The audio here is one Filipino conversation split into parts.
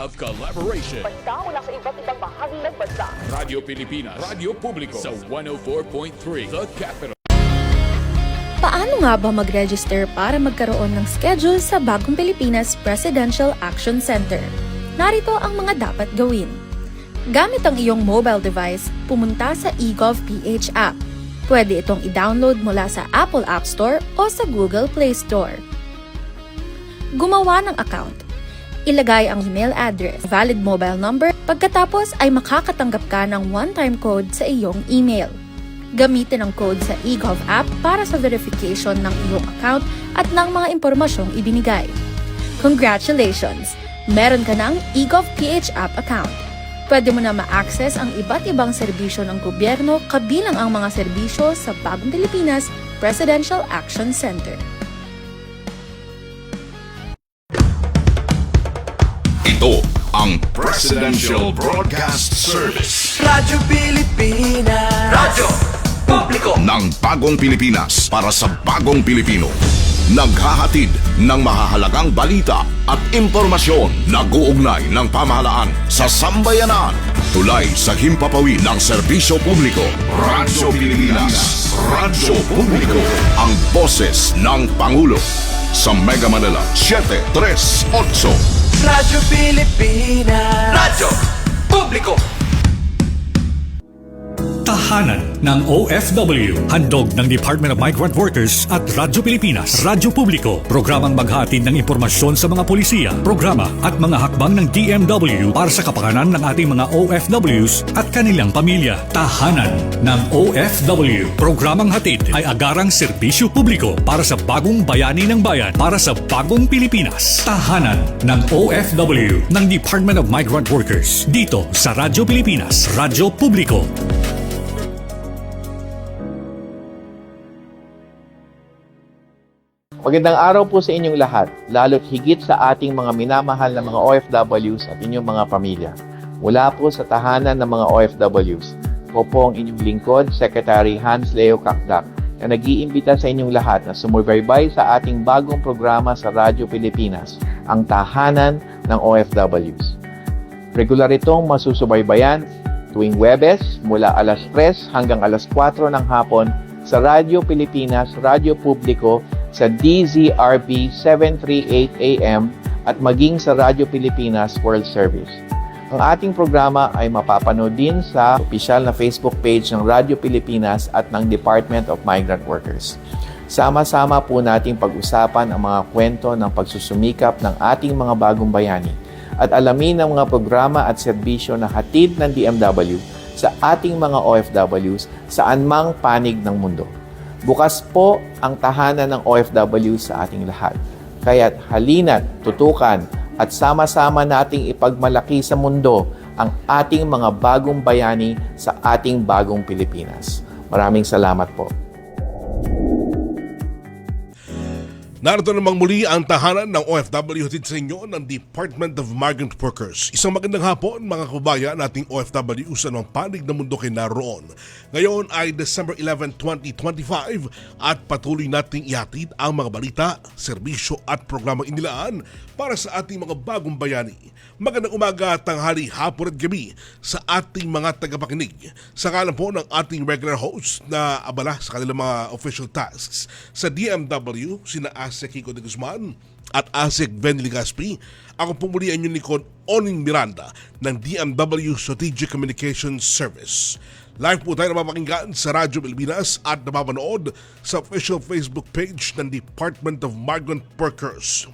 of collaboration. Basta mula sa iba't ibang bahagi ng bansa. Radyo Pilipinas, Radyo Publiko sa 104.3 The Capital. Paano nga ba mag-register para magkaroon ng schedule sa Bagong Pilipinas Presidential Action Center? Narito ang mga dapat gawin. Gamit ang iyong mobile device, pumunta sa eGov.ph app. Pwede itong i-download mula sa Apple App Store o sa Google Play Store. Gumawa ng account. Ilagay ang email address, valid mobile number, pagkatapos ay makakatanggap ka ng one-time code sa iyong email. Gamitin ang code sa eGov app para sa verification ng iyong account at ng mga impormasyong ibinigay. Congratulations! Meron ka ng eGov.ph app account. Pwede mo na ma-access ang iba't ibang serbisyo ng gobyerno kabilang ang mga serbisyo sa Bagong Pilipinas Presidential Action Center. Ito ang Presidential Broadcast Service. Radyo Pilipinas. Radyo Publiko Ng Bagong Pilipinas para sa Bagong Pilipino. Naghahatid ng mahahalagang balita at impormasyon na guugnay ng pamahalaan sa sambayanan. Tulay sa himpapawid ng serbisyo publiko. Radyo Pilipinas. Radyo Publiko. Ang boses ng Pangulo. Sa Mega Manila 738. Radyo Pilipinas. Radyo Publiko. Tahanan ng OFW. Handog ng Department of Migrant Workers at Radyo Pilipinas. Radyo Publiko. Programang maghahatid ng impormasyon sa mga polisiya, programa at mga hakbang ng DMW para sa kapakanan ng ating mga OFWs at kanilang pamilya. Tahanan ng OFW. Programang hatid ay agarang serbisyo publiko para sa bagong bayani ng bayan, para sa bagong Pilipinas. Tahanan ng OFW ng Department of Migrant Workers. Dito sa Radyo Pilipinas. Radyo Publiko. Magandang araw po sa inyong lahat, lalo't higit sa ating mga minamahal na mga OFWs at inyong mga pamilya. Mula po sa tahanan ng mga OFWs, ko po ang inyong lingkod, Secretary Hans Leo Kakdak, na nag-iimbita sa inyong lahat na sumubaybay sa ating bagong programa sa Radyo Pilipinas, ang Tahanan ng OFWs. Regular itong masusubaybayan tuwing Huwebes mula alas 3 hanggang alas 4 ng hapon sa Radyo Pilipinas, Radyo Publiko, sa DZRB 738 AM at maging sa Radyo Pilipinas World Service. Ang ating programa ay mapapanood din sa opisyal na Facebook page ng Radyo Pilipinas at ng Department of Migrant Workers. Sama-sama po nating pag-usapan ang mga kwento ng pagsusumikap ng ating mga bagong bayani at alamin ang mga programa at serbisyo na hatid ng DMW sa ating mga OFWs saan mang panig ng mundo. Bukas po ang tahanan ng OFW sa ating lahat. Kaya't halina't, tutukan at sama-sama nating ipagmalaki sa mundo ang ating mga bagong bayani sa ating bagong Pilipinas. Maraming salamat po. Narito namang muli ang tahanan ng OFW hatid sa inyo ng Department of Migrant Workers. Isang magandang hapon mga kababayan nating OFW sa mga panig ng mundo kayo naroon. Ngayon ay December 11, 2025 at patuloy nating ihatid ang mga balita, serbisyo at programang inilaan para sa ating mga bagong bayani. Magandang umaga, tanghali, hapon at gabi sa ating mga tagapakinig. Sa kalan po ng ating regular host na abala sa kanilang mga official tasks sa DMW, sina Asek Kiko de Guzman at Asek Benny Ligaspi. Ako po muli ang inyong likod, Oning Miranda ng DMW Strategic Communications Service. Live po tayo napapakinggan sa Radyo Pilipinas at napapanood sa official Facebook page ng Department of Migrant Workers.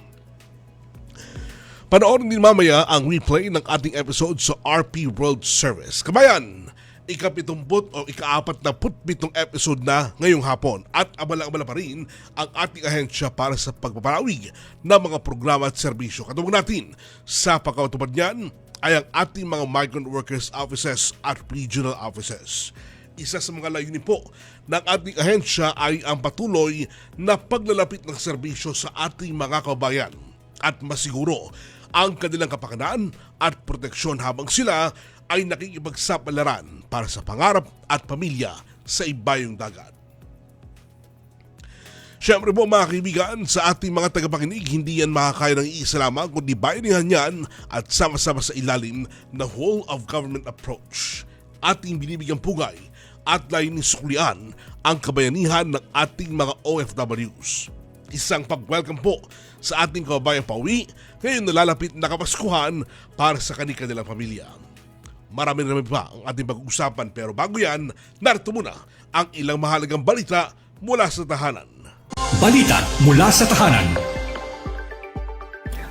Panoorin din mamaya ang replay ng ating episode sa RP World Service. Kabayan, ika-70 o ika-47 episode na ngayong hapon at abala-abala pa rin ang ating ahensya para sa pagpaparawig ng mga programa at serbisyo. Katulad natin sa pagkatupad niyan ay ang ating mga migrant workers offices at regional offices. Isa sa mga layunin po ng ating ahensya ay ang patuloy na paglalapit ng serbisyo sa ating mga kabayan at masiguro ang kanilang kapakanan at proteksyon habang sila ay nakikipagsapalaran para sa pangarap at pamilya sa ibayong dagat. Siyempre po mga kaibigan, sa ating mga tagapakinig, hindi yan makakaya ng iisa lamang kundi bayanihan yan at sama-sama sa ilalim na whole of government approach. Ating binibigyang pugay at layunin suklian ang kabayanihan ng ating mga OFWs. Isang pag-welcome po sa ating kababayang pauwi ngayon nalalapit na Kapaskuhan para sa kanilang pamilya. Marami pa ang ating pag-uusapan pero bago yan, narito muna ang ilang mahalagang balita mula sa tahanan. Balita mula sa tahanan.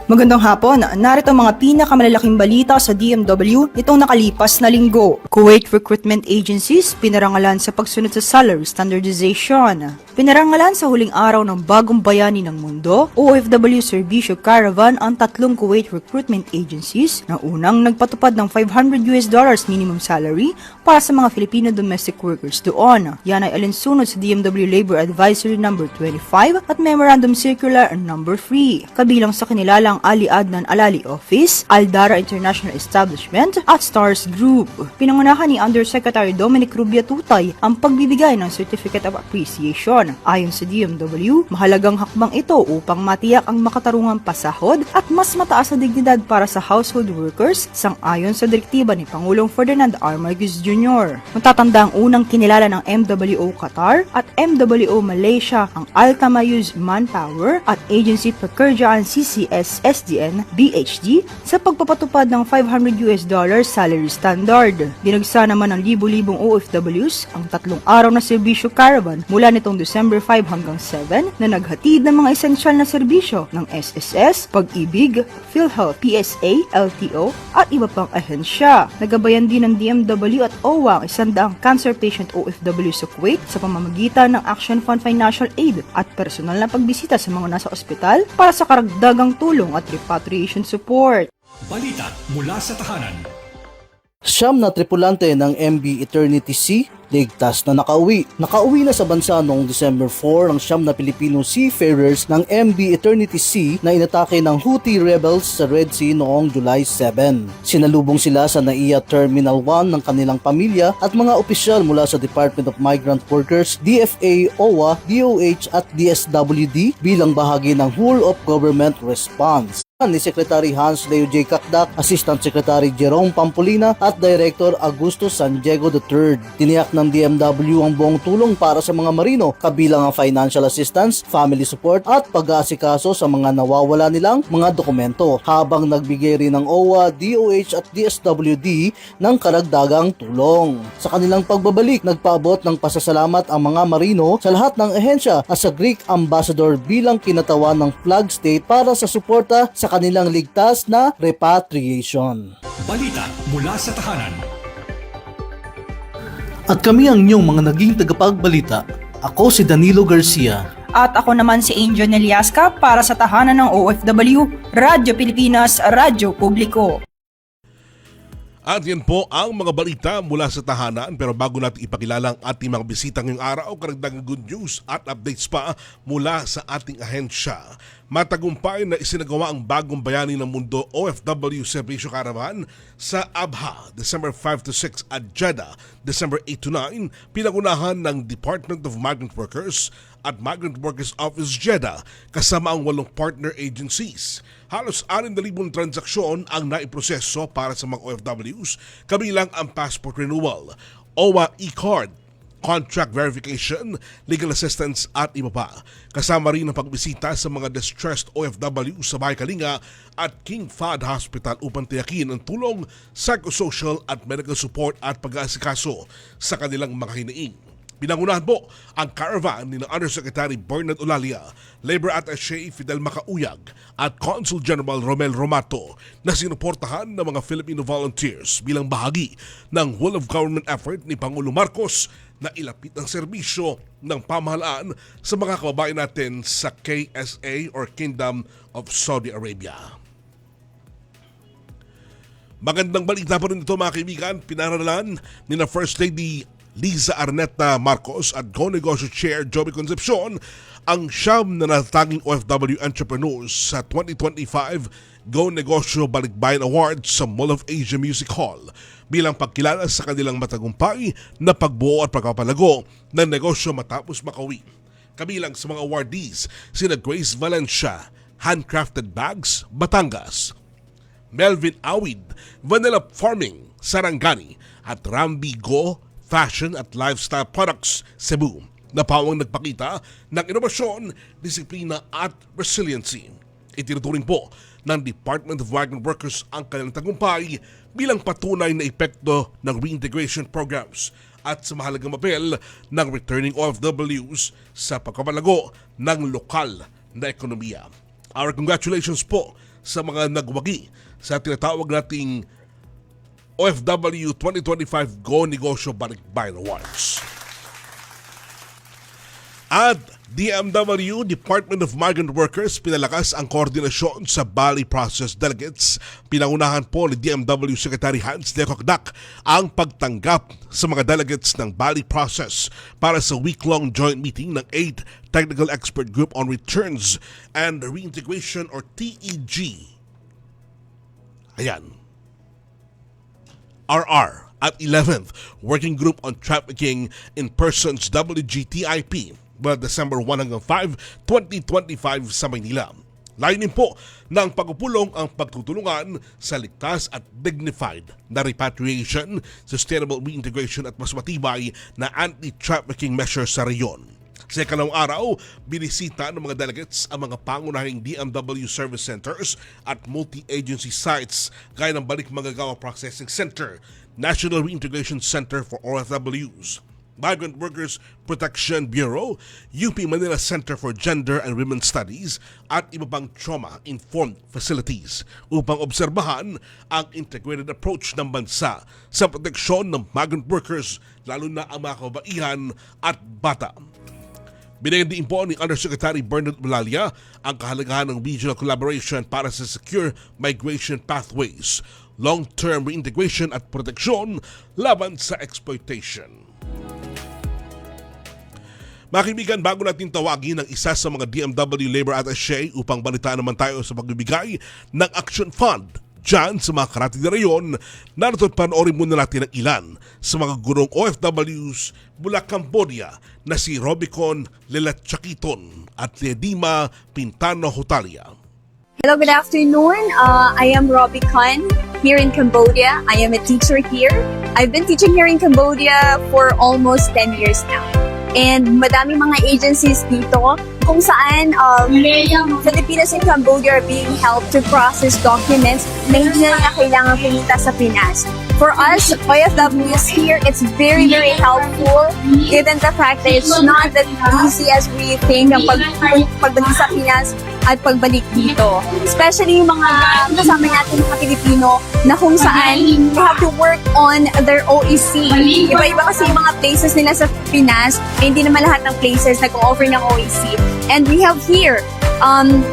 Magandang hapon, narito ang mga pinakamalalaking balita sa DMW nitong nakalipas na linggo. Kuwait Recruitment Agencies pinarangalan sa pagsunod sa salary standardization. Pinarangalan sa huling araw ng Bagong Bayani ng Mundo, OFW Serbisyo Caravan ang tatlong Kuwait Recruitment Agencies na unang nagpatupad ng $500 minimum salary para sa mga Filipino domestic workers doon. Yan ay alinsunod sa DMW Labor Advisory No. 25 at Memorandum Circular No. 3. Kabilang sa kanilalang Ali Adnan Alali Office, Aldara International Establishment at Stars Group. Pinangunahan ni Undersecretary Dominic Rubia Tutay ang pagbibigay ng Certificate of Appreciation. Ayon sa DMW, mahalagang hakbang ito upang matiyak ang makatarungang pasahod at mas mataas na dignidad para sa household workers sang-ayon sa direktiba ni Pangulong Ferdinand R. Marcos Jr. Matatanda ang unang kinilala ng MWO Qatar at MWO Malaysia ang Altamayus Manpower at Agency Pekerjaan CCS SDN BHD sa pagpapatupad ng $500 salary standard. Dinagsa naman ng libu-libong OFWs ang tatlong araw na serbisyo caravan mula nitong December 5 hanggang 7 na naghatid ng mga esensyal na serbisyo ng SSS, Pag-ibig, PhilHealth, PSA, LTO at iba pang ahensya. Nagabayan din ng DMW at OWA ang 100 cancer patient OFW sa Kuwait sa pamamagitan ng Action Fund Financial Aid at personal na pagbisita sa mga nasa ospital para sa karagdagang tulong at repatriation support. Balita mula sa tahanan. Siyam na tripulante ng MV Eternity Sea ligtas na nakauwi. Nakauwi na sa bansa noong December 4 ang siyam na Filipino seafarers ng MV Eternity Sea na inatake ng Houthi rebels sa Red Sea noong July 7. Sinalubong sila sa NAIA Terminal 1 ng kanilang pamilya at mga opisyal mula sa Department of Migrant Workers, DFA, OWA, DOH at DSWD bilang bahagi ng whole of government response ni Secretary Hans Leo J. Kakdak, Assistant Secretary Jerome Pampolina at Director Augusto San Diego III. Tiniyak ng DMW ang buong tulong para sa mga marino, kabilang ang financial assistance, family support at pag-aasikaso sa mga nawawala nilang mga dokumento, habang nagbigay rin ng OWA, DOH at DSWD ng karagdagang tulong. Sa kanilang pagbabalik, nagpaabot ng pasasalamat ang mga marino sa lahat ng ehensya at sa Greek Ambassador bilang kinatawan ng flag state para sa suporta sa kanilang ligtas na repatriation. Balita mula sa tahanan. At kami ang inyong mga naging tagapagbalita. Ako si Danilo Garcia. At ako naman si Angel Neliasca para sa tahanan ng OFW, Radyo Pilipinas, Radyo Publiko. At yan po ang mga balita mula sa tahanan. Pero bago natin ipakilala ang ating mga bisita ngayong araw, karagdagang good news at updates pa mula sa ating ahensya. Matagumpay na isinagawa ang Bagong Bayani ng Mundo OFW Serbisyo Caravan sa Abha, December 5 to 6 at Jeddah, December 8 to 9, pinagunahan ng Department of Migrant Workers at Migrant Workers Office Jeddah kasama ang 8 partner agencies. Halos 6,000 transaksyon ang naiproseso para sa mga OFWs, kabilang ang passport renewal, OWA e-card, contract verification, legal assistance at iba pa. Kasama rin ang pagbisita sa mga distressed OFW sa Bahay Kalinga at King Fahd Hospital upang tiyakin ang tulong, psychosocial at medical support at pag-aasikaso sa kanilang mga hinaing. Pinangunahan po ang caravan ni Undersecretary Bernard Olalia, Labor Attaché Fidel Macauyag at Consul General Romel Romato na sinuportahan ng mga Filipino volunteers bilang bahagi ng whole of government effort ni Pangulo Marcos na ilapit ang serbisyo ng pamahalaan sa mga kababayan natin sa KSA or Kingdom of Saudi Arabia. Magandang balita pa rin ito mga kaibigan, pinaralan ni na First Lady Liza Arnetta Marcos at Go-Negosyo Chair Joby Concepcion ang siyam na natatanging OFW entrepreneurs sa 2025 Go-Negosyo Balikbayan Awards sa Mall of Asia Music Hall bilang pagkilala sa kanilang matagumpay na pagbuo at pagpapalago ng negosyo matapos makawi. Kabilang sa mga awardees, sina Grace Valencia, Handcrafted Bags, Batangas, Melvin Awid, Vanilla Farming, Sarangani, at Rambi Go, Fashion at Lifestyle Products, Cebu, na pawang nagpakita ng inovasyon, disiplina at resiliency. Itinuturing po ng Department of Migrant Workers ang kanilang tagumpay bilang patunay na epekto ng reintegration programs at sa mahalagang papel ng returning OFWs sa pagpapalago ng lokal na ekonomiya. Our congratulations po sa mga nagwagi sa tinatawag nating OFW 2025 Go Negosyo Balikbayan Awards. At DMW, Department of Migrant Workers, pinalakas ang koordinasyon sa Bali Process Delegates. Pinangunahan po ni DMW Secretary Hans Decocdac ang pagtanggap sa mga delegates ng Bali Process para sa week-long joint meeting ng 8th Technical Expert Group on Returns and Reintegration or TEG. Ayan. RR at 11th Working Group on Trafficking in Persons WGTIP mula December 1 hanggang 5, 2025 sa Maynila. Layunin po ng pagpupulong ang pagtutulungan sa ligtas at dignified na repatriation, sustainable reintegration at mas matibay na anti-trafficking measures sa reyon. Sa ikalawang araw, binisita ng mga delegates ang mga pangunahing DMW service centers at multi-agency sites gaya ng Balik Manggagawa Processing Center, National Reintegration Center for OFWs, Migrant Workers Protection Bureau, UP Manila Center for Gender and Women's Studies at iba pang trauma-informed facilities upang obserbahan ang integrated approach ng bansa sa proteksyon ng migrant workers, lalo na ang mga kababaihan at bata. Binigyan din po ni Undersecretary Bernard Ulalia ang kahalagahan ng regional collaboration para sa secure migration pathways, long-term reintegration at proteksyon laban sa exploitation. Mga kaibigan, bago natin tawagin ang isa sa mga DMW Labor Attaché upang balitaan naman tayo sa pagbibigay ng Action Fund dyan sa mga karating na rayon, narito panoorin muna natin ang ilan sa mga gurong OFWs mula Cambodia na si Robicon Lelatchakiton at Ledima Pintano Hutalia. Hello, good afternoon. I am Robicon here in Cambodia. I am a teacher here. I've been teaching here in Cambodia for almost 10 years now. And madami mga agencies dito kung saan Filipinos and Cambodia are being helped to process documents na hindi na kailangan pumunta sa Pinas. For us, OFWs here, it's very, very helpful given the fact that it's not that easy as we think ang pagbalik sa Pinas at pagbalik dito. Especially yung mga kasama natin mga Pilipino na kung saan they have to work on their OEC. Iba-iba kasi yung mga places nila sa Pinas, hindi naman lahat ng places nag-offer ng OEC. And we have here,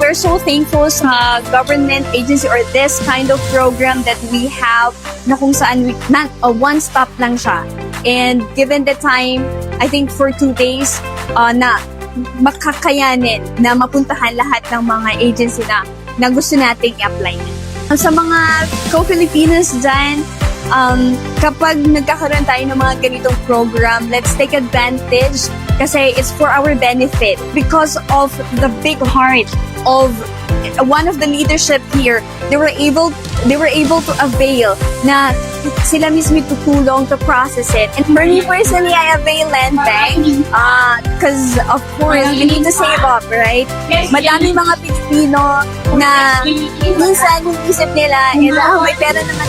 we're so thankful sa government agency or this kind of program that we have na kung saan a one-stop lang siya. And given the time, I think for 2 days, na makakayanin na mapuntahan lahat ng mga agency na gusto nating i-apply. Sa mga co-Filipinos dyan, kapag nagkakaroon tayo ng mga ganitong program, let's take advantage kasi it's for our benefit because of the big heart of one of the leadership here. They were able to avail na sila mismo tutulong to process it. And for me personally, I avail Land Bank because of course we need to save up, right? Madami mga Pilipino na minsan inisip nila may pera naman